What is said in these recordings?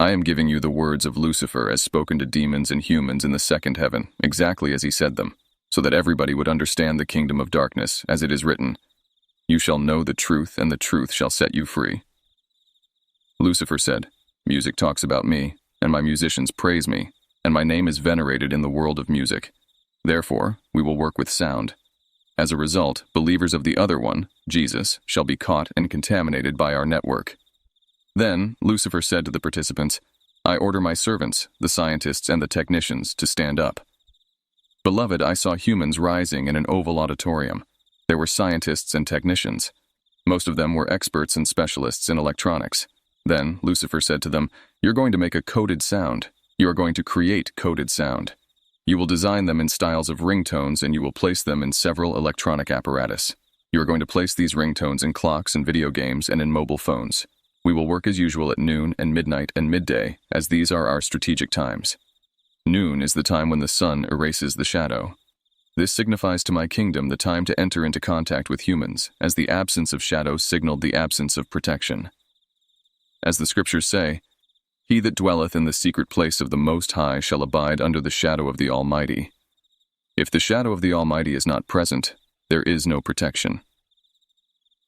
I am giving you the words of Lucifer as spoken to demons and humans in the second heaven, exactly as he said them, so that everybody would understand the kingdom of darkness, as it is written, "You shall know the truth, and the truth shall set you free." Lucifer said, "Music talks about me, and my musicians praise me, and my name is venerated in the world of music. Therefore, we will work with sound. As a result, believers of the other one, Jesus, shall be caught and contaminated by our network." Then, Lucifer said to the participants, "I order my servants, the scientists and the technicians, to stand up." Beloved, I saw humans rising in an oval auditorium. There were scientists and technicians. Most of them were experts and specialists in electronics. Then, Lucifer said to them, "You're going to make a coded sound. You are going to create coded sound. You will design them in styles of ringtones, and you will place them in several electronic apparatus. You are going to place these ringtones in clocks and video games and in mobile phones. We will work as usual at noon and midnight and midday, as these are our strategic times. Noon is the time when the sun erases the shadow. This signifies to my kingdom the time to enter into contact with humans, as the absence of shadow signaled the absence of protection. As the scriptures say, "He that dwelleth in the secret place of the Most High shall abide under the shadow of the Almighty." If the shadow of the Almighty is not present, there is no protection.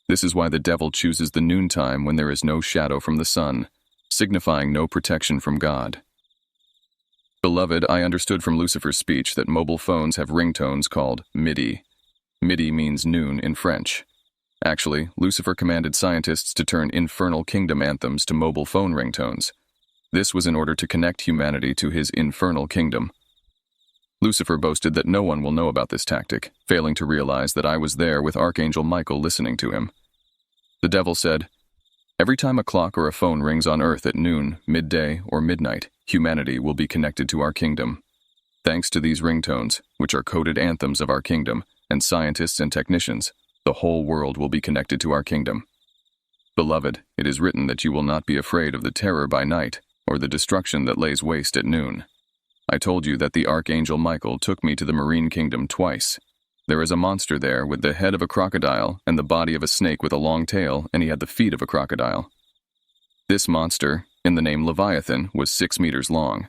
This is why the devil chooses the noontime when there is no shadow from the sun, signifying no protection from God. Beloved, I understood from Lucifer's speech that mobile phones have ringtones called midi. Midi means noon in French. Actually, Lucifer commanded scientists to turn infernal kingdom anthems to mobile phone ringtones. This was in order to connect humanity to his infernal kingdom. Lucifer boasted that no one will know about this tactic, failing to realize that I was there with Archangel Michael listening to him. The devil said, "Every time a clock or a phone rings on earth at noon, midday, or midnight, humanity will be connected to our kingdom. Thanks to these ringtones, which are coded anthems of our kingdom, and scientists and technicians, the whole world will be connected to our kingdom. Beloved, it is written that you will not be afraid of the terror by night, or the destruction that lays waste at noon. I told you that the Archangel Michael took me to the marine kingdom twice. There is a monster there with the head of a crocodile and the body of a snake with a long tail, and he had the feet of a crocodile. This monster, in the name Leviathan, was 6 meters long.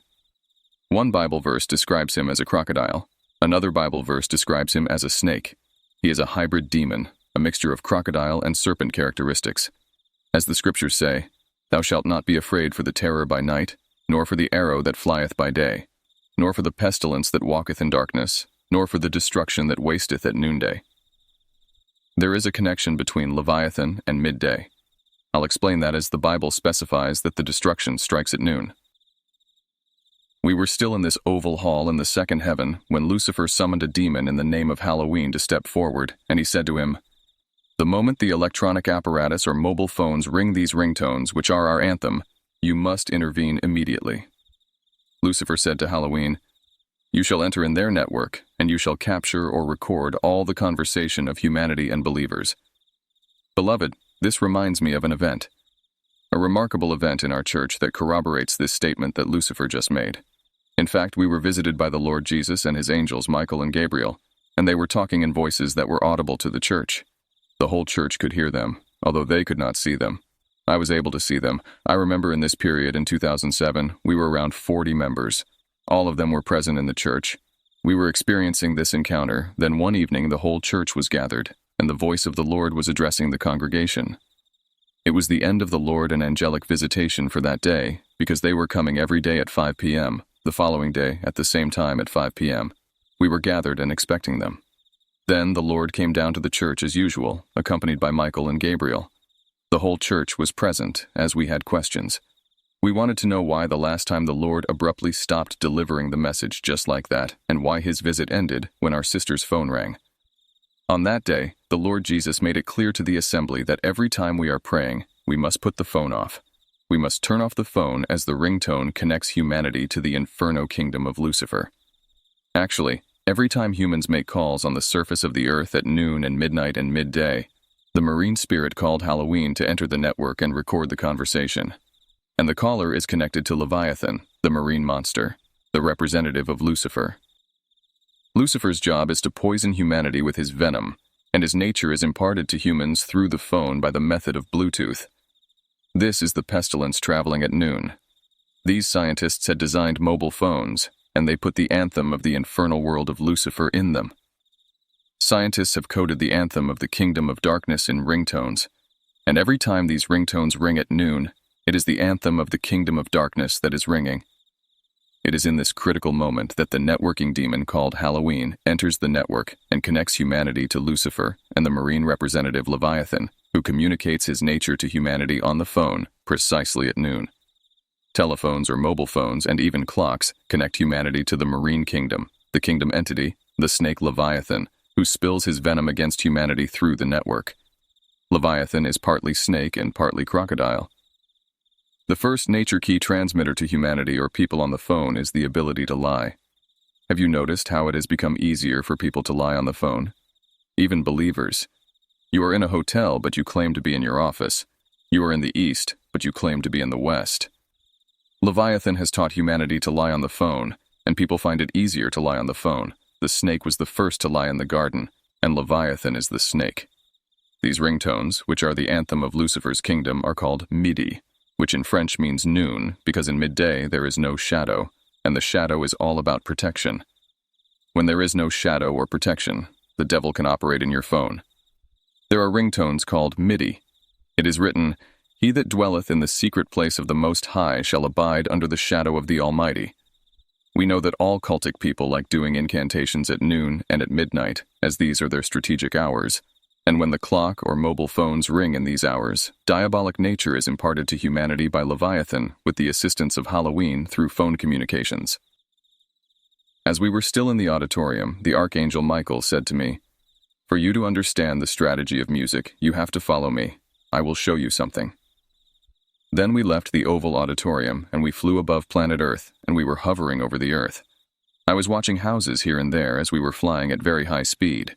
One Bible verse describes him as a crocodile. Another Bible verse describes him as a snake. He is a hybrid demon, a mixture of crocodile and serpent characteristics. As the scriptures say, "Thou shalt not be afraid for the terror by night, nor for the arrow that flieth by day, nor for the pestilence that walketh in darkness, nor for the destruction that wasteth at noonday." There is a connection between Leviathan and midday. I'll explain that as the Bible specifies that the destruction strikes at noon. We were still in this oval hall in the second heaven when Lucifer summoned a demon in the name of Halloween to step forward, and he said to him, "The moment the electronic apparatus or mobile phones ring these ringtones, which are our anthem, you must intervene immediately." Lucifer said to Halloween, "You shall enter in their network, and you shall capture or record all the conversation of humanity and believers." Beloved, this reminds me of an event, a remarkable event in our church that corroborates this statement that Lucifer just made. In fact, we were visited by the Lord Jesus and his angels Michael and Gabriel, and they were talking in voices that were audible to the church. The whole church could hear them, although they could not see them. I was able to see them. I remember in this period in 2007, we were around 40 members. All of them were present in the church. We were experiencing this encounter. Then one evening the whole church was gathered, and the voice of the Lord was addressing the congregation. It was the end of the Lord and angelic visitation for that day, because they were coming every day at 5 p.m., the following day at the same time at 5 p.m. We were gathered and expecting them. Then the Lord came down to the church as usual, accompanied by Michael and Gabriel. The whole church was present, as we had questions. We wanted to know why the last time the Lord abruptly stopped delivering the message just like that, and why his visit ended when our sister's phone rang. On that day, the Lord Jesus made it clear to the assembly that every time we are praying, we must put the phone off. We must turn off the phone as the ringtone connects humanity to the inferno kingdom of Lucifer. Actually, every time humans make calls on the surface of the earth at noon and midnight and midday, the marine spirit called Halloween to enter the network and record the conversation. And the caller is connected to Leviathan, the marine monster, the representative of Lucifer. Lucifer's job is to poison humanity with his venom, and his nature is imparted to humans through the phone by the method of Bluetooth. This is the pestilence traveling at noon. These scientists had designed mobile phones, and they put the anthem of the infernal world of Lucifer in them. Scientists have coded the anthem of the kingdom of darkness in ringtones, and every time these ringtones ring at noon, it is the anthem of the kingdom of darkness that is ringing. It is in this critical moment that the networking demon called Halloween enters the network and connects humanity to Lucifer and the marine representative Leviathan, who communicates his nature to humanity on the phone precisely at noon. Telephones or mobile phones and even clocks connect humanity to the marine kingdom, the kingdom entity, the snake Leviathan, who spills his venom against humanity through the network. Leviathan is partly snake and partly crocodile. The first nature key transmitter to humanity or people on the phone is the ability to lie. Have you noticed how it has become easier for people to lie on the phone? Even believers. You are in a hotel, but you claim to be in your office. You are in the East, but you claim to be in the West. Leviathan has taught humanity to lie on the phone, and people find it easier to lie on the phone. The snake was the first to lie in the garden, and Leviathan is the snake. These ringtones, which are the anthem of Lucifer's kingdom, are called midi, which in French means noon, because in midday there is no shadow, and the shadow is all about protection. When there is no shadow or protection, the devil can operate in your phone. There are ringtones called midi. It is written, "He that dwelleth in the secret place of the Most High shall abide under the shadow of the Almighty." We know that all cultic people like doing incantations at noon and at midnight, as these are their strategic hours. And when the clock or mobile phones ring in these hours, diabolic nature is imparted to humanity by Leviathan with the assistance of Halloween through phone communications. As we were still in the auditorium, the Archangel Michael said to me, "For you to understand the strategy of music, you have to follow me. I will show you something." Then we left the oval auditorium and we flew above planet Earth, and we were hovering over the Earth. I was watching houses here and there as we were flying at very high speed.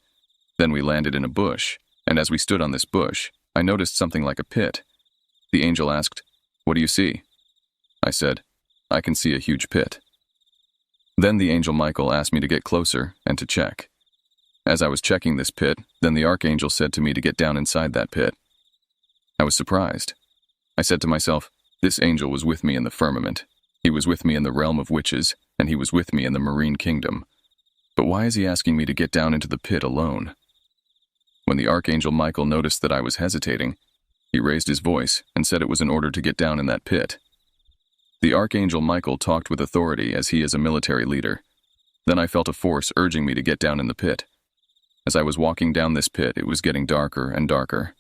Then we landed in a bush, and as we stood on this bush, I noticed something like a pit. The angel asked, "What do you see?" I said, "I can see a huge pit." Then the angel Michael asked me to get closer and to check. As I was checking this pit, then the archangel said to me to get down inside that pit. I was surprised. I said to myself, this angel was with me in the firmament. He was with me in the realm of witches, and he was with me in the marine kingdom. But why is he asking me to get down into the pit alone? When the Archangel Michael noticed that I was hesitating, he raised his voice and said it was in order to get down in that pit. The Archangel Michael talked with authority as he is a military leader. Then I felt a force urging me to get down in the pit. As I was walking down this pit, it was getting darker and darker.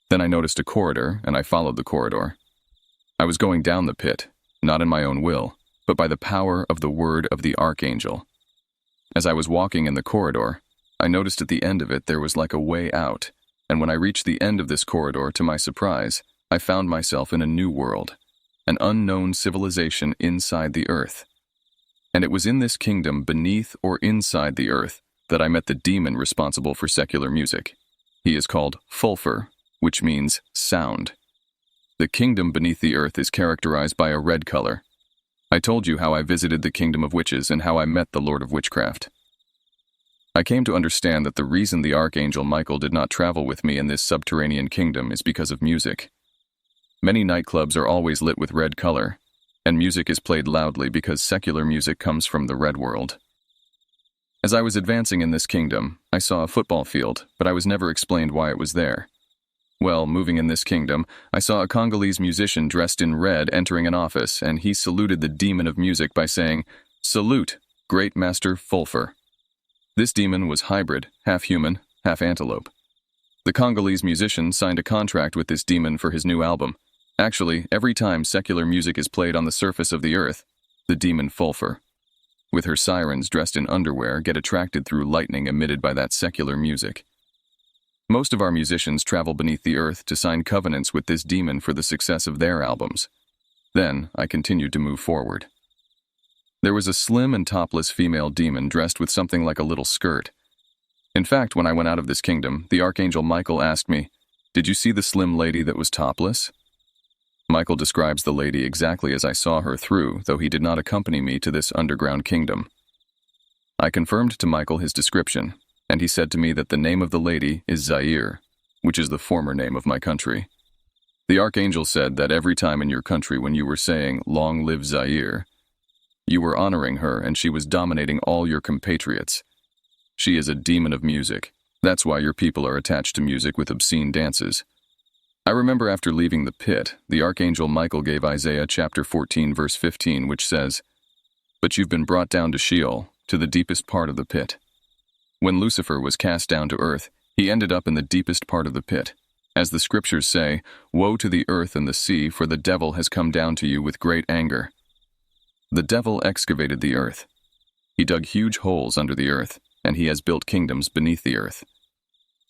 Then I noticed a corridor, and I followed the corridor. I was going down the pit, not in my own will, but by the power of the word of the Archangel. As I was walking in the corridor, I noticed at the end of it there was like a way out, and when I reached the end of this corridor, to my surprise, I found myself in a new world, an unknown civilization inside the earth. And it was in this kingdom beneath or inside the earth that I met the demon responsible for secular music. He is called Fulfur, which means sound. The kingdom beneath the earth is characterized by a red color. I told you how I visited the kingdom of witches and how I met the Lord of Witchcraft. I came to understand that the reason the Archangel Michael did not travel with me in this subterranean kingdom is because of music. Many nightclubs are always lit with red color, and music is played loudly because secular music comes from the red world. As I was advancing in this kingdom, I saw a football field, but I was never explained why it was there. Well, moving in this kingdom, I saw a Congolese musician dressed in red entering an office, and he saluted the demon of music by saying, "Salute, Great Master Fulfur." This demon was hybrid, half human, half antelope. The Congolese musician signed a contract with this demon for his new album. Actually, every time secular music is played on the surface of the earth, the demon Fulfur, with her sirens dressed in underwear, get attracted through lightning emitted by that secular music. Most of our musicians travel beneath the earth to sign covenants with this demon for the success of their albums. Then I continued to move forward. There was a slim and topless female demon dressed with something like a little skirt. In fact, when I went out of this kingdom, the Archangel Michael asked me, "Did you see the slim lady that was topless?" Michael describes the lady exactly as I saw her through, though he did not accompany me to this underground kingdom. I confirmed to Michael his description, and he said to me that the name of the lady is Zaire, which is the former name of my country. The Archangel said that every time in your country when you were saying, "Long live Zaire," you were honoring her and she was dominating all your compatriots. She is a demon of music. That's why your people are attached to music with obscene dances. I remember after leaving the pit, the Archangel Michael gave Isaiah chapter 14 verse 15, which says, "But you've been brought down to Sheol, to the deepest part of the pit." When Lucifer was cast down to earth, he ended up in the deepest part of the pit. As the scriptures say, "Woe to the earth and the sea, for the devil has come down to you with great anger." The devil excavated the earth. He dug huge holes under the earth, and he has built kingdoms beneath the earth.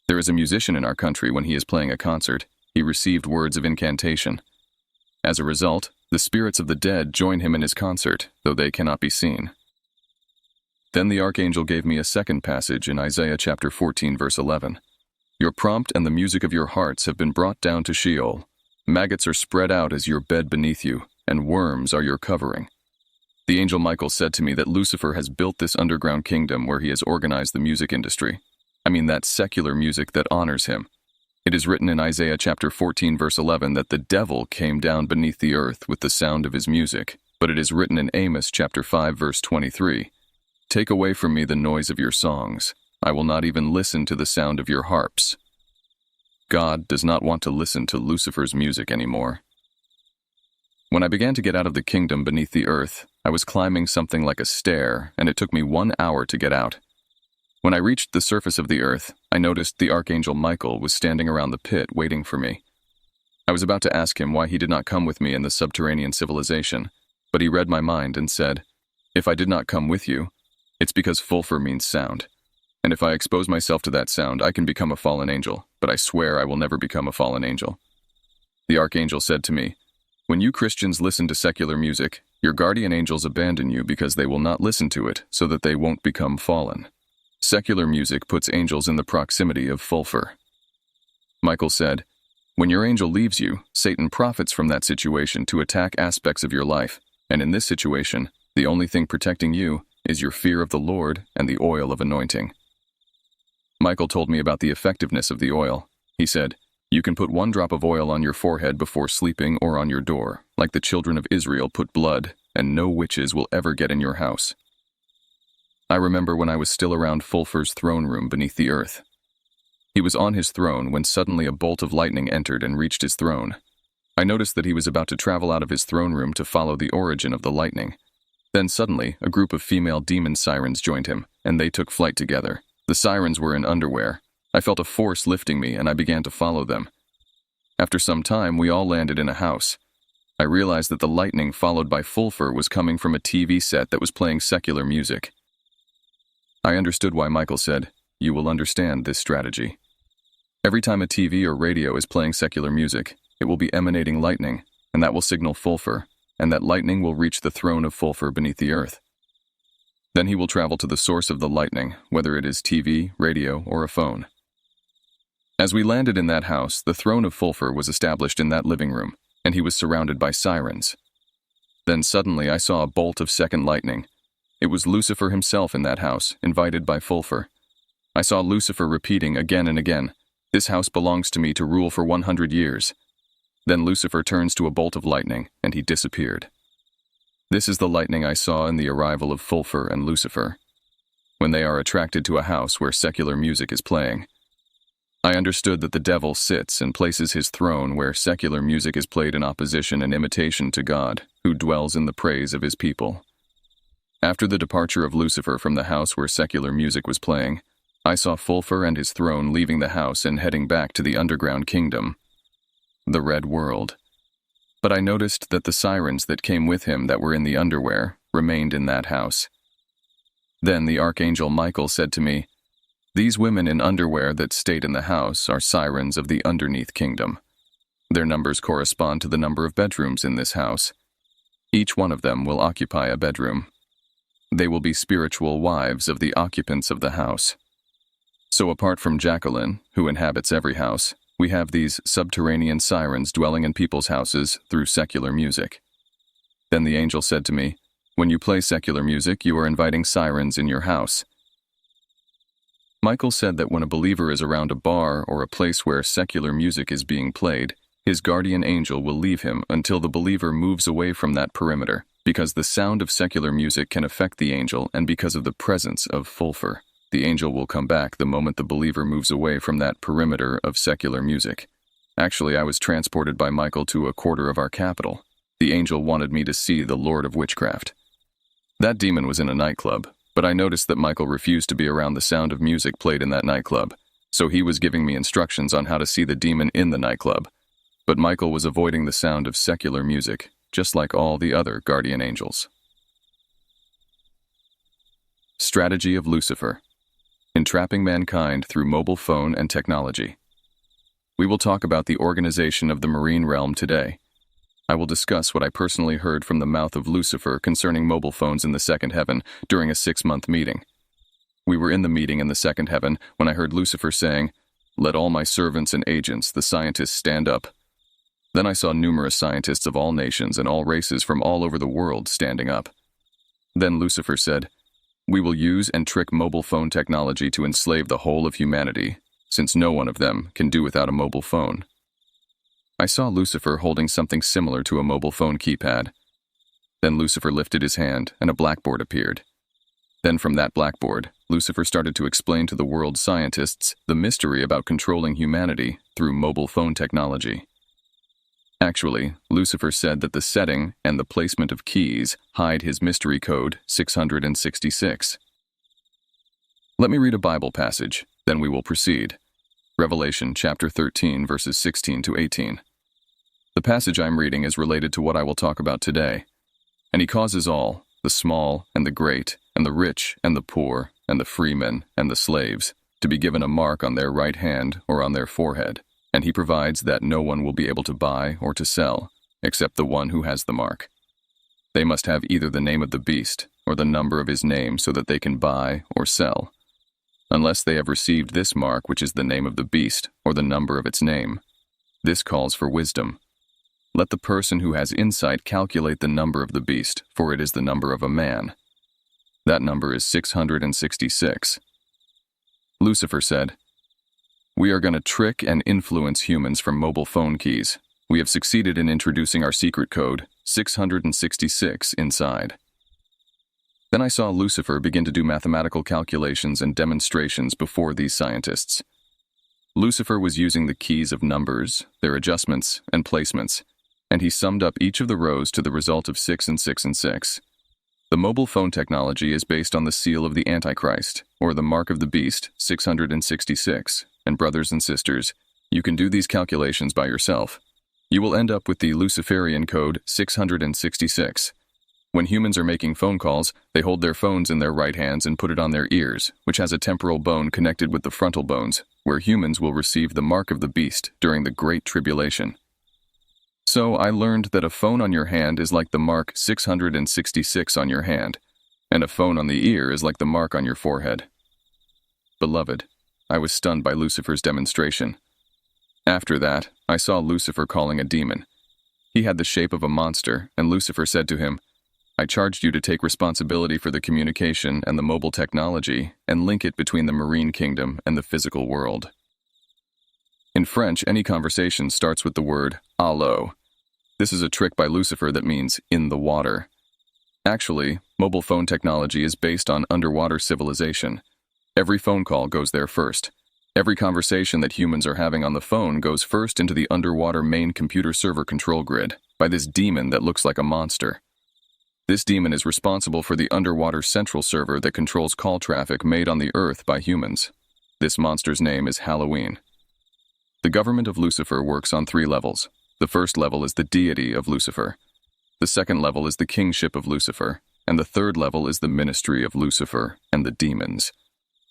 There is a musician in our country when he is playing a concert, he received words of incantation. As a result, the spirits of the dead join him in his concert, though they cannot be seen. Then the Archangel gave me a second passage in Isaiah chapter 14 verse 11. "Your prompt and the music of your hearts have been brought down to Sheol. Maggots are spread out as your bed beneath you, and worms are your covering." The angel Michael said to me that Lucifer has built this underground kingdom where he has organized the music industry. I mean that secular music that honors him. It is written in Isaiah chapter 14 verse 11 that the devil came down beneath the earth with the sound of his music, but it is written in Amos chapter 5 verse 23, "Take away from me the noise of your songs. I will not even listen to the sound of your harps." God does not want to listen to Lucifer's music anymore. When I began to get out of the kingdom beneath the earth, I was climbing something like a stair, and it took me 1 hour to get out. When I reached the surface of the earth, I noticed the Archangel Michael was standing around the pit waiting for me. I was about to ask him why he did not come with me in the subterranean civilization, but he read my mind and said, "If I did not come with you, it's because fulfur means sound. And if I expose myself to that sound, I can become a fallen angel, but I swear I will never become a fallen angel." The Archangel said to me, "When you Christians listen to secular music, your guardian angels abandon you because they will not listen to it so that they won't become fallen. Secular music puts angels in the proximity of fulfur." Michael said, "When your angel leaves you, Satan profits from that situation to attack aspects of your life, and in this situation, the only thing protecting you is your fear of the Lord and the oil of anointing." Michael told me about the effectiveness of the oil. He said, "You can put 1 drop of oil on your forehead before sleeping or on your door, like the children of Israel put blood, and no witches will ever get in your house." I remember when I was still around Fulfur's throne room beneath the earth. He was on his throne when suddenly a bolt of lightning entered and reached his throne. I noticed that he was about to travel out of his throne room to follow the origin of the lightning. Then suddenly, a group of female demon sirens joined him, and they took flight together. The sirens were in underwear. I felt a force lifting me, and I began to follow them. After some time, we all landed in a house. I realized that the lightning followed by fulfur was coming from a TV set that was playing secular music. I understood why Michael said, "You will understand this strategy." Every time a TV or radio is playing secular music, it will be emanating lightning, and that will signal fulfur, and that lightning will reach the throne of fulfur beneath the earth. Then he will travel to the source of the lightning, whether it is TV, radio, or a phone. As we landed in that house, the throne of fulfur was established in that living room, and he was surrounded by sirens. Then suddenly I saw a bolt of second lightning. It was Lucifer himself in that house, invited by fulfur. I saw Lucifer repeating again and again, "This house belongs to me to rule for 100 years. Then Lucifer turns to a bolt of lightning, and he disappeared. This is the lightning I saw in the arrival of fulfur and Lucifer, when they are attracted to a house where secular music is playing. I understood that the devil sits and places his throne where secular music is played in opposition and imitation to God, who dwells in the praise of his people. After the departure of Lucifer from the house where secular music was playing, I saw fulfur and his throne leaving the house and heading back to the underground kingdom, the Red World. But I noticed that the sirens that came with him that were in the underwear remained in that house. Then the Archangel Michael said to me, "These women in underwear that stayed in the house are sirens of the underneath kingdom. Their numbers correspond to the number of bedrooms in this house. Each one of them will occupy a bedroom. They will be spiritual wives of the occupants of the house. So apart from Jacqueline, who inhabits every house, we have these subterranean sirens dwelling in people's houses through secular music." Then the angel said to me, "When you play secular music, you are inviting sirens in your house." Michael said that when a believer is around a bar or a place where secular music is being played, his guardian angel will leave him until the believer moves away from that perimeter, because the sound of secular music can affect the angel and because of the presence of fulfur. The angel will come back the moment the believer moves away from that perimeter of secular music. Actually, I was transported by Michael to a quarter of our capital. The angel wanted me to see the Lord of Witchcraft. That demon was in a nightclub, but I noticed that Michael refused to be around the sound of music played in that nightclub, so he was giving me instructions on how to see the demon in the nightclub. But Michael was avoiding the sound of secular music, just like all the other guardian angels. Strategy of Lucifer. Entrapping mankind through mobile phone and technology. We will talk about the organization of the marine realm today. I will discuss what I personally heard from the mouth of Lucifer concerning mobile phones in the second heaven during a 6-month meeting. We were in the meeting in the second heaven when I heard Lucifer saying, "Let all my servants and agents, the scientists, stand up." Then I saw numerous scientists of all nations and all races from all over the world standing up. Then Lucifer said, "We will use and trick mobile phone technology to enslave the whole of humanity, since no one of them can do without a mobile phone." I saw Lucifer holding something similar to a mobile phone keypad. Then Lucifer lifted his hand and a blackboard appeared. Then from that blackboard, Lucifer started to explain to the world's scientists the mystery about controlling humanity through mobile phone technology. Actually, Lucifer said that the setting and the placement of keys hide his mystery code 666. Let me read a Bible passage, then we will proceed. Revelation chapter 13, verses 16 to 18. The passage I'm reading is related to what I will talk about today. "And he causes all, the small and the great, and the rich and the poor, and the freemen and the slaves, to be given a mark on their right hand or on their forehead. And he provides that no one will be able to buy or to sell, except the one who has the mark. They must have either the name of the beast or the number of his name so that they can buy or sell. Unless they have received this mark, which is the name of the beast or the number of its name. This calls for wisdom. Let the person who has insight calculate the number of the beast, for it is the number of a man. That number is 666. Lucifer said, "We are going to trick and influence humans from mobile phone keys. We have succeeded in introducing our secret code, 666, inside." Then I saw Lucifer begin to do mathematical calculations and demonstrations before these scientists. Lucifer was using the keys of numbers, their adjustments, and placements, and he summed up each of the rows to the result of 6 and 6 and 6. The mobile phone technology is based on the seal of the Antichrist, or the mark of the beast, 666. And brothers and sisters, you can do these calculations by yourself. You will end up with the Luciferian code 666. When humans are making phone calls, they hold their phones in their right hands and put it on their ears, which has a temporal bone connected with the frontal bones, where humans will receive the mark of the beast during the Great Tribulation. So I learned that a phone on your hand is like the mark 666 on your hand, and a phone on the ear is like the mark on your forehead. Beloved, I was stunned by Lucifer's demonstration. After that, I saw Lucifer calling a demon. He had the shape of a monster, and Lucifer said to him, "I charged you to take responsibility for the communication and the mobile technology and link it between the marine kingdom and the physical world." In French, any conversation starts with the word "allo." This is a trick by Lucifer that means "in the water." Actually, mobile phone technology is based on underwater civilization. Every phone call goes there first. Every conversation that humans are having on the phone goes first into the underwater main computer server control grid by this demon that looks like a monster. This demon is responsible for the underwater central server that controls call traffic made on the Earth by humans. This monster's name is Halloween. The government of Lucifer works on 3 levels. The first level is the deity of Lucifer. The second level is the kingship of Lucifer. And the third level is the ministry of Lucifer and the demons.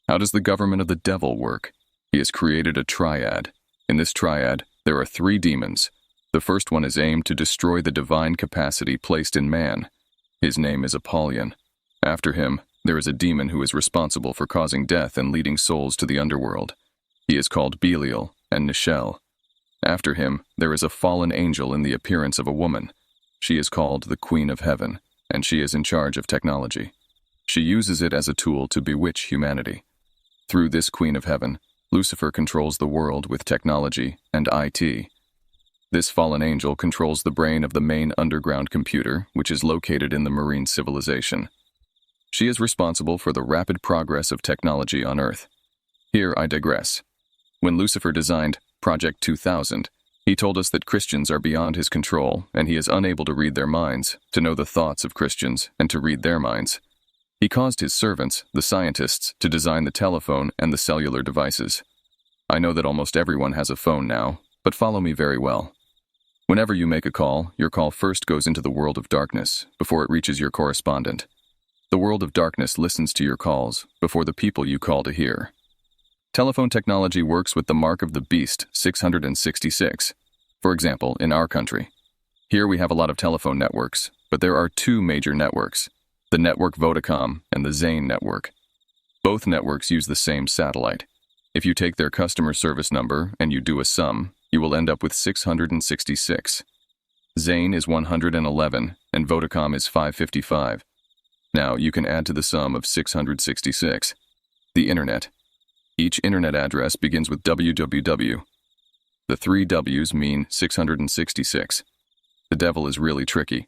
How does the government of the devil work? He has created a triad. In this triad, there are 3 demons. The first one is aimed to destroy the divine capacity placed in man. His name is Apollyon. After him, there is a demon who is responsible for causing death and leading souls to the underworld. He is called Belial and Nichelle. After him, there is a fallen angel in the appearance of a woman. She is called the Queen of Heaven, and she is in charge of technology. She uses it as a tool to bewitch humanity. Through this Queen of Heaven, Lucifer controls the world with technology and IT. This fallen angel controls the brain of the main underground computer, which is located in the marine civilization. She is responsible for the rapid progress of technology on Earth. Here I digress. When Lucifer designed Project 2000, he told us that Christians are beyond his control, and he is unable to read their minds, to know the thoughts of Christians, and to read their minds. He caused his servants, the scientists, to design the telephone and the cellular devices. I know that almost everyone has a phone now, but follow me very well. Whenever you make a call, your call first goes into the world of darkness before it reaches your correspondent. The world of darkness listens to your calls before the people you call to hear. Telephone technology works with the mark of the beast 666. For example, in our country. Here we have a lot of telephone networks, but there are two major networks, the network Vodacom and the Zain network. Both networks use the same satellite. If you take their customer service number and you do a sum, you will end up with 666. Zain is 111 and Vodacom is 555. Now you can add to the sum of 666. The Internet. Each Internet address begins with www. The three W's mean 666. The devil is really tricky.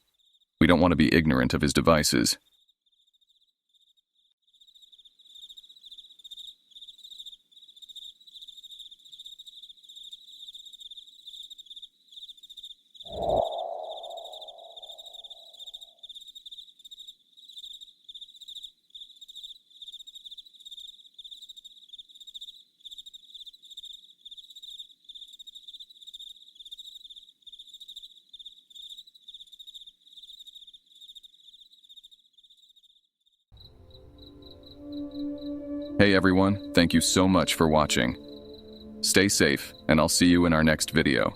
We don't want to be ignorant of his devices. Hey everyone, thank you so much for watching. Stay safe, and I'll see you in our next video.